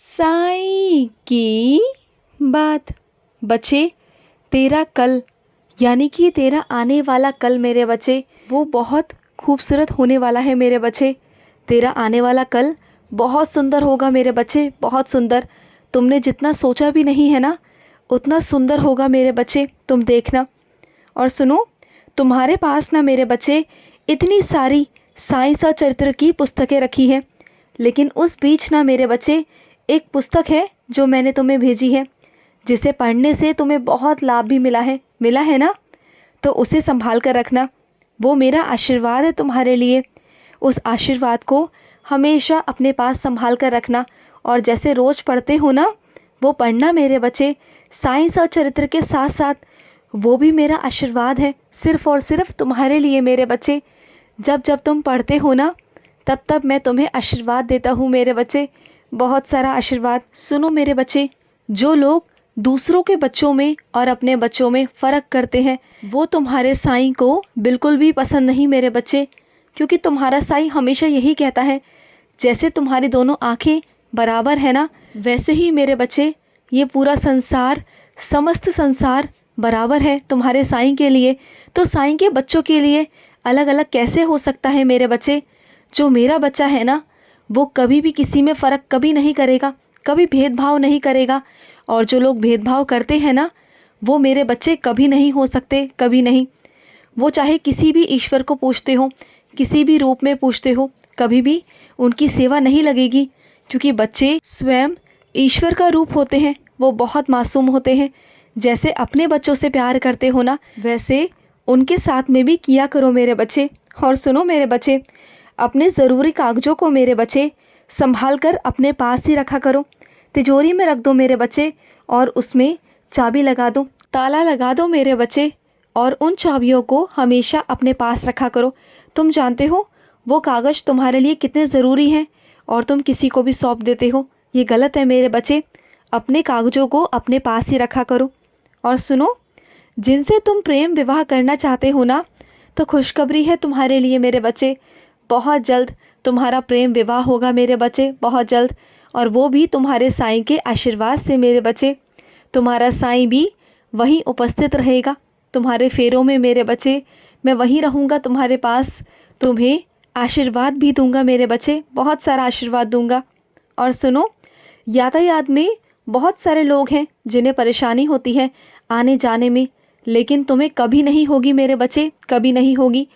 साईं की बात। बच्चे, तेरा कल यानी कि तेरा आने वाला कल मेरे बच्चे वो बहुत खूबसूरत होने वाला है मेरे बच्चे। तेरा आने वाला कल बहुत सुंदर होगा मेरे बच्चे, बहुत सुंदर। तुमने जितना सोचा भी नहीं है ना उतना सुंदर होगा मेरे बच्चे, तुम देखना। और सुनो, तुम्हारे पास ना मेरे बच्चे इतनी सारी साइंस और चरित्र की पुस्तकें रखी हैं, लेकिन उस बीच ना मेरे बच्चे एक पुस्तक है जो मैंने तुम्हें भेजी है, जिसे पढ़ने से तुम्हें बहुत लाभ भी मिला है ना। तो उसे संभाल कर रखना, वो मेरा आशीर्वाद है तुम्हारे लिए। उस आशीर्वाद को हमेशा अपने पास संभाल कर रखना, और जैसे रोज़ पढ़ते हो ना वो पढ़ना मेरे बच्चे, साइंस और चरित्र के साथ साथ। वो भी मेरा आशीर्वाद है सिर्फ़ और सिर्फ तुम्हारे लिए मेरे बच्चे। जब जब तुम पढ़ते हो ना तब तब मैं तुम्हें आशीर्वाद देता हूँ मेरे बच्चे, बहुत सारा आशीर्वाद। सुनो मेरे बच्चे, जो लोग दूसरों के बच्चों में और अपने बच्चों में फ़र्क करते हैं वो तुम्हारे साईं को बिल्कुल भी पसंद नहीं मेरे बच्चे, क्योंकि तुम्हारा साईं हमेशा यही कहता है, जैसे तुम्हारी दोनों आँखें बराबर है ना वैसे ही मेरे बच्चे ये पूरा संसार, समस्त संसार बराबर है तुम्हारे साईं के लिए। तो साईं के बच्चों के लिए अलग अलग कैसे हो सकता है मेरे बच्चे। जो मेरा बच्चा है ना वो कभी भी किसी में फ़र्क कभी नहीं करेगा, कभी भेदभाव नहीं करेगा। और जो लोग भेदभाव करते हैं ना वो मेरे बच्चे कभी नहीं हो सकते, कभी नहीं। वो चाहे किसी भी ईश्वर को पूछते हो, किसी भी रूप में पूछते हो, कभी भी उनकी सेवा नहीं लगेगी, क्योंकि बच्चे स्वयं ईश्वर का रूप होते हैं। वो बहुत मासूम होते हैं। जैसे अपने बच्चों से प्यार करते हो ना वैसे उनके साथ में भी किया करो मेरे बच्चे। और सुनो मेरे बच्चे, अपने ज़रूरी कागज़ों को मेरे बच्चे संभाल कर अपने पास ही रखा करो। तिजोरी में रख दो मेरे बच्चे, और उसमें चाबी लगा दो, ताला लगा दो मेरे बच्चे, और उन चाबियों को हमेशा अपने पास रखा करो। तुम जानते हो वो कागज़ तुम्हारे लिए कितने ज़रूरी हैं और तुम किसी को भी सौंप देते हो, ये गलत है मेरे बच्चे। अपने कागज़ों को अपने पास ही रखा करो। और सुनो, जिनसे तुम प्रेम विवाह करना चाहते हो ना तो खुशखबरी है तुम्हारे लिए मेरे बच्चे, बहुत जल्द तुम्हारा प्रेम विवाह होगा मेरे बच्चे, बहुत जल्द। और वो भी तुम्हारे साईं के आशीर्वाद से मेरे बच्चे। तुम्हारा साईं भी वहीं उपस्थित रहेगा तुम्हारे फेरों में मेरे बच्चे। मैं वहीं रहूँगा तुम्हारे पास, तुम्हें आशीर्वाद भी दूंगा मेरे बच्चे, बहुत सारा आशीर्वाद दूंगा। और सुनो, यातायात में बहुत सारे लोग हैं जिन्हें परेशानी होती है आने जाने में, लेकिन तुम्हें कभी नहीं होगी मेरे बच्चे, कभी नहीं होगी।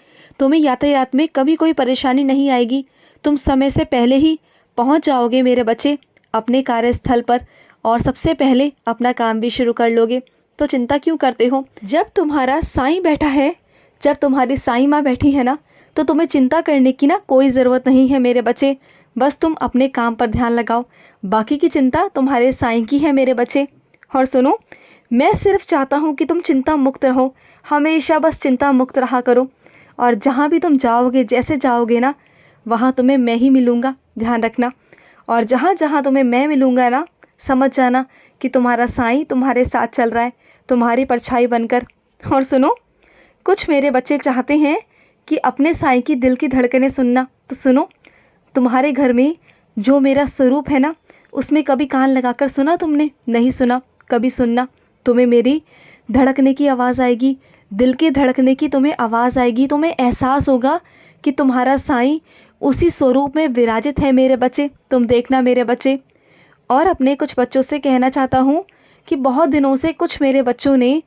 तुम्हें यातायात में कभी कोई परेशानी नहीं आएगी। तुम समय से पहले ही पहुंच जाओगे मेरे बच्चे अपने कार्यस्थल पर, और सबसे पहले अपना काम भी शुरू कर लोगे। तो चिंता क्यों करते हो? जब तुम्हारा साईं बैठा है, जब तुम्हारी साईं माँ बैठी है ना तो तुम्हें चिंता करने की ना कोई ज़रूरत नहीं है मेरे बच्चे। बस तुम अपने काम पर ध्यान लगाओ, बाकी की चिंता तुम्हारे साईं की है मेरे बच्चे। और सुनो, मैं सिर्फ चाहता हूँ कि तुम चिंता मुक्त रहो, हमेशा बस चिंता मुक्त रहा करो। और जहाँ भी तुम जाओगे, जैसे जाओगे ना वहाँ तुम्हें मैं ही मिलूँगा, ध्यान रखना। और जहाँ जहाँ तुम्हें मैं मिलूँगा ना समझ जाना कि तुम्हारा साईं तुम्हारे साथ चल रहा है, तुम्हारी परछाई बनकर। और सुनो, कुछ मेरे बच्चे चाहते हैं कि अपने साईं की दिल की धड़कनें सुनना। तो सुनो, तुम्हारे घर में जो मेरा स्वरूप है ना उसमें कभी कान लगाकर सुना तुमने? नहीं सुना, कभी सुनना। तुम्हें मेरी धड़कने की आवाज़ आएगी, दिल के धड़कने की तुम्हें आवाज़ आएगी, तुम्हें एहसास होगा कि तुम्हारा साईं उसी स्वरूप में विराजित है मेरे बच्चे। तुम देखना मेरे बच्चे। और अपने कुछ बच्चों से कहना चाहता हूँ कि बहुत दिनों से कुछ मेरे बच्चों ने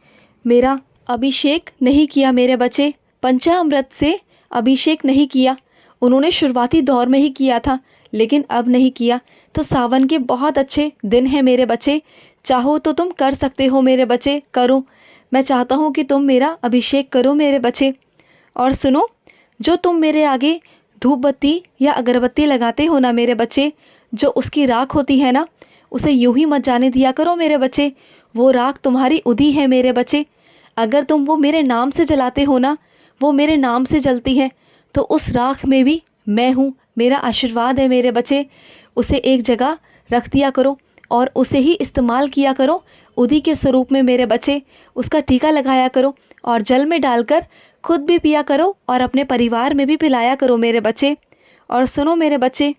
मेरा अभिषेक नहीं किया मेरे बच्चे, पंचामृत से अभिषेक नहीं किया। उन्होंने शुरुआती दौर में ही किया था लेकिन अब नहीं किया। तो सावन के बहुत अच्छे दिन हैं मेरे बच्चे, चाहो तो तुम कर सकते हो मेरे बच्चे, करो। मैं चाहता हूँ कि तुम मेरा अभिषेक करो मेरे बच्चे। और सुनो, जो तुम मेरे आगे धूप बत्ती या अगरबत्ती लगाते हो ना मेरे बच्चे, जो उसकी राख होती है ना उसे यूं ही मत जाने दिया करो मेरे बच्चे। वो राख तुम्हारी उदी है मेरे बच्चे। अगर तुम वो मेरे नाम से जलाते हो ना, वो मेरे नाम से जलती है, तो उस राख में भी मैं हूँ, मेरा आशीर्वाद है मेरे बच्चे। उसे एक जगह रख दिया करो और उसे ही इस्तेमाल किया करो उदी के स्वरूप में मेरे बच्चे। उसका टीका लगाया करो और जल में डालकर खुद भी पिया करो और अपने परिवार में भी पिलाया करो मेरे बच्चे। और सुनो मेरे बच्चे,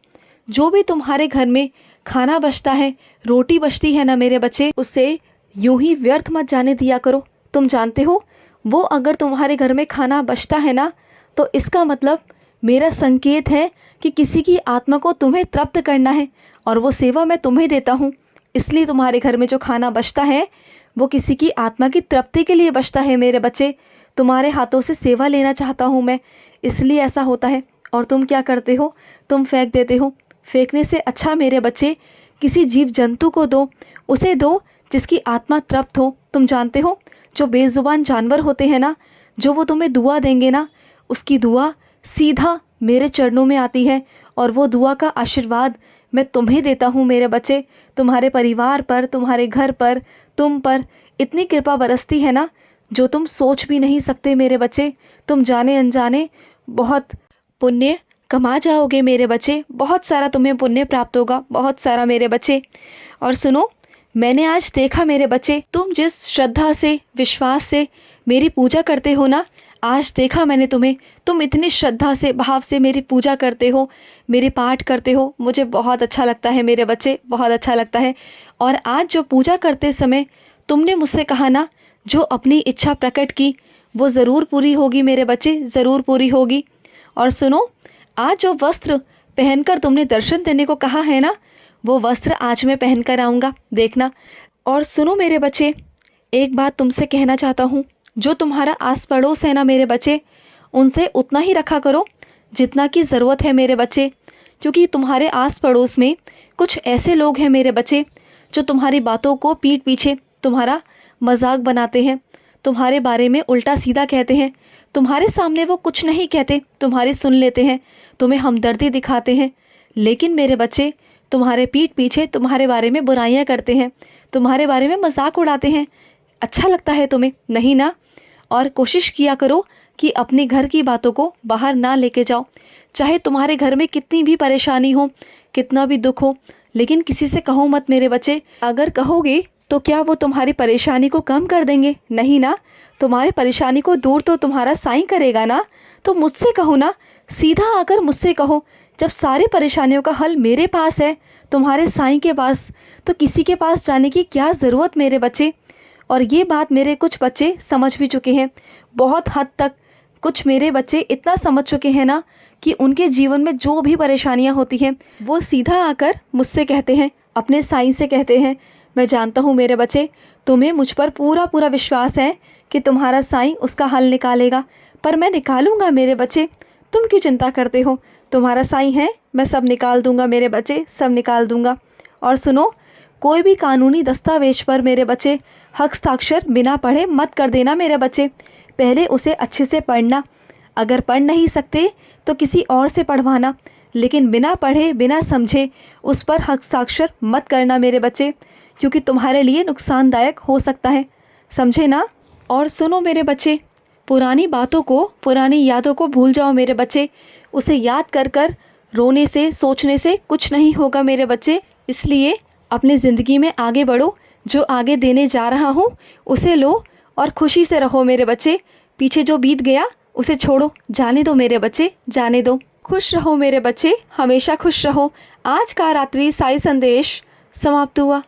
जो भी तुम्हारे घर में खाना बचता है, रोटी बचती है ना मेरे बच्चे, उसे यूं ही व्यर्थ मत जाने दिया करो। तुम जानते हो वो अगर तुम्हारे घर में खाना बचता है ना, तो इसका मतलब मेरा संकेत है कि किसी की आत्मा को तुम्हें तृप्त करना है, और वो सेवा मैं तुम्हें देता हूँ। इसलिए तुम्हारे घर में जो खाना बचता है वो किसी की आत्मा की तृप्ति के लिए बचता है मेरे बच्चे। तुम्हारे हाथों से सेवा लेना चाहता हूँ मैं, इसलिए ऐसा होता है। और तुम क्या करते हो, तुम फेंक देते हो। फेंकने से अच्छा मेरे बच्चे किसी जीव जंतु को दो, उसे दो जिसकी आत्मा तृप्त हो। तुम जानते हो जो बेजुबान जानवर होते हैं ना, जो वो तुम्हें दुआ देंगे ना, उसकी दुआ सीधा मेरे चरणों में आती है, और वो दुआ का आशीर्वाद मैं तुम्हें देता हूँ मेरे बच्चे। तुम्हारे परिवार पर, तुम्हारे घर पर, तुम पर इतनी कृपा बरसती है ना जो तुम सोच भी नहीं सकते मेरे बच्चे। तुम जाने अनजाने बहुत पुण्य कमा जाओगे मेरे बच्चे, बहुत सारा तुम्हें पुण्य प्राप्त होगा, बहुत सारा मेरे बच्चे। और सुनो, मैंने आज देखा मेरे बच्चे, तुम जिस श्रद्धा से, विश्वास से मेरी पूजा करते हो ना, आज देखा मैंने तुम्हें, तुम इतनी श्रद्धा से, भाव से मेरी पूजा करते हो, मेरे पाठ करते हो। मुझे बहुत अच्छा लगता है मेरे बच्चे, बहुत अच्छा लगता है। और आज जो पूजा करते समय तुमने मुझसे कहा ना, जो अपनी इच्छा प्रकट की वो ज़रूर पूरी होगी मेरे बच्चे, ज़रूर पूरी होगी। और सुनो, आज जो वस्त्र पहनकर तुमने दर्शन देने को कहा है ना, वो वस्त्र आज मैं पहन कर आऊँगा, देखना। और सुनो मेरे बच्चे, एक बात तुमसे कहना चाहता हूँ, जो तुम्हारा आस पड़ोस है ना मेरे बच्चे, उनसे उतना ही रखा करो जितना की ज़रूरत है मेरे बच्चे। क्योंकि तुम्हारे आस पड़ोस में कुछ ऐसे लोग हैं मेरे बच्चे जो तुम्हारी बातों को पीठ पीछे तुम्हारा मजाक बनाते हैं, तुम्हारे बारे में उल्टा सीधा कहते हैं। तुम्हारे सामने वो कुछ नहीं कहते, तुम्हारी सुन लेते हैं, तुम्हें हमदर्दी दिखाते हैं, लेकिन मेरे बच्चे तुम्हारे पीठ पीछे तुम्हारे बारे में बुराइयां करते हैं, तुम्हारे बारे में मजाक उड़ाते हैं। अच्छा लगता है तुम्हें, नहीं ना? और कोशिश किया करो कि अपने घर की बातों को बाहर ना लेके जाओ। चाहे तुम्हारे घर में कितनी भी परेशानी हो, कितना भी दुख हो, लेकिन किसी से कहो मत मेरे बच्चे। अगर कहोगे तो क्या वो तुम्हारी परेशानी को कम कर देंगे? नहीं ना। तुम्हारी परेशानी को दूर तो तुम्हारा साईं करेगा ना। तो मुझसे कहो ना, सीधा आकर मुझसे कहो। जब सारी परेशानियों का हल मेरे पास है, तुम्हारे साईं के पास, तो किसी के पास जाने की क्या ज़रूरत मेरे बच्चे। और ये बात मेरे कुछ बच्चे समझ भी चुके हैं, बहुत हद तक। कुछ मेरे बच्चे इतना समझ चुके हैं ना कि उनके जीवन में जो भी परेशानियां होती हैं वो सीधा आकर मुझसे कहते हैं, अपने साईं से कहते हैं। मैं जानता हूँ मेरे बच्चे, तुम्हें मुझ पर पूरा पूरा विश्वास है कि तुम्हारा साईं उसका हल निकालेगा, पर मैं निकालूंगा मेरे बच्चे। तुम क्यों चिंता करते हो? तुम्हारा साईं है, मैं सब निकाल दूंगा मेरे बच्चे, सब निकाल दूंगा। और सुनो, कोई भी कानूनी दस्तावेज पर मेरे बच्चे हस्ताक्षर बिना पढ़े मत कर देना मेरे बच्चे। पहले उसे अच्छे से पढ़ना, अगर पढ़ नहीं सकते तो किसी और से पढ़वाना, लेकिन बिना पढ़े, बिना समझे उस पर हस्ताक्षर मत करना मेरे बच्चे, क्योंकि तुम्हारे लिए नुकसानदायक हो सकता है, समझे ना? और सुनो मेरे बच्चे, पुरानी बातों को, पुरानी यादों को भूल जाओ मेरे बच्चे। उसे याद कर कर रोने से, सोचने से कुछ नहीं होगा मेरे बच्चे। इसलिए अपनी ज़िंदगी में आगे बढ़ो, जो आगे देने जा रहा हूँ उसे लो और खुशी से रहो मेरे बच्चे। पीछे जो बीत गया उसे छोड़ो, जाने दो मेरे बच्चे, जाने दो। खुश रहो मेरे बच्चे, हमेशा खुश रहो। आज का रात्रि साई संदेश समाप्त हुआ।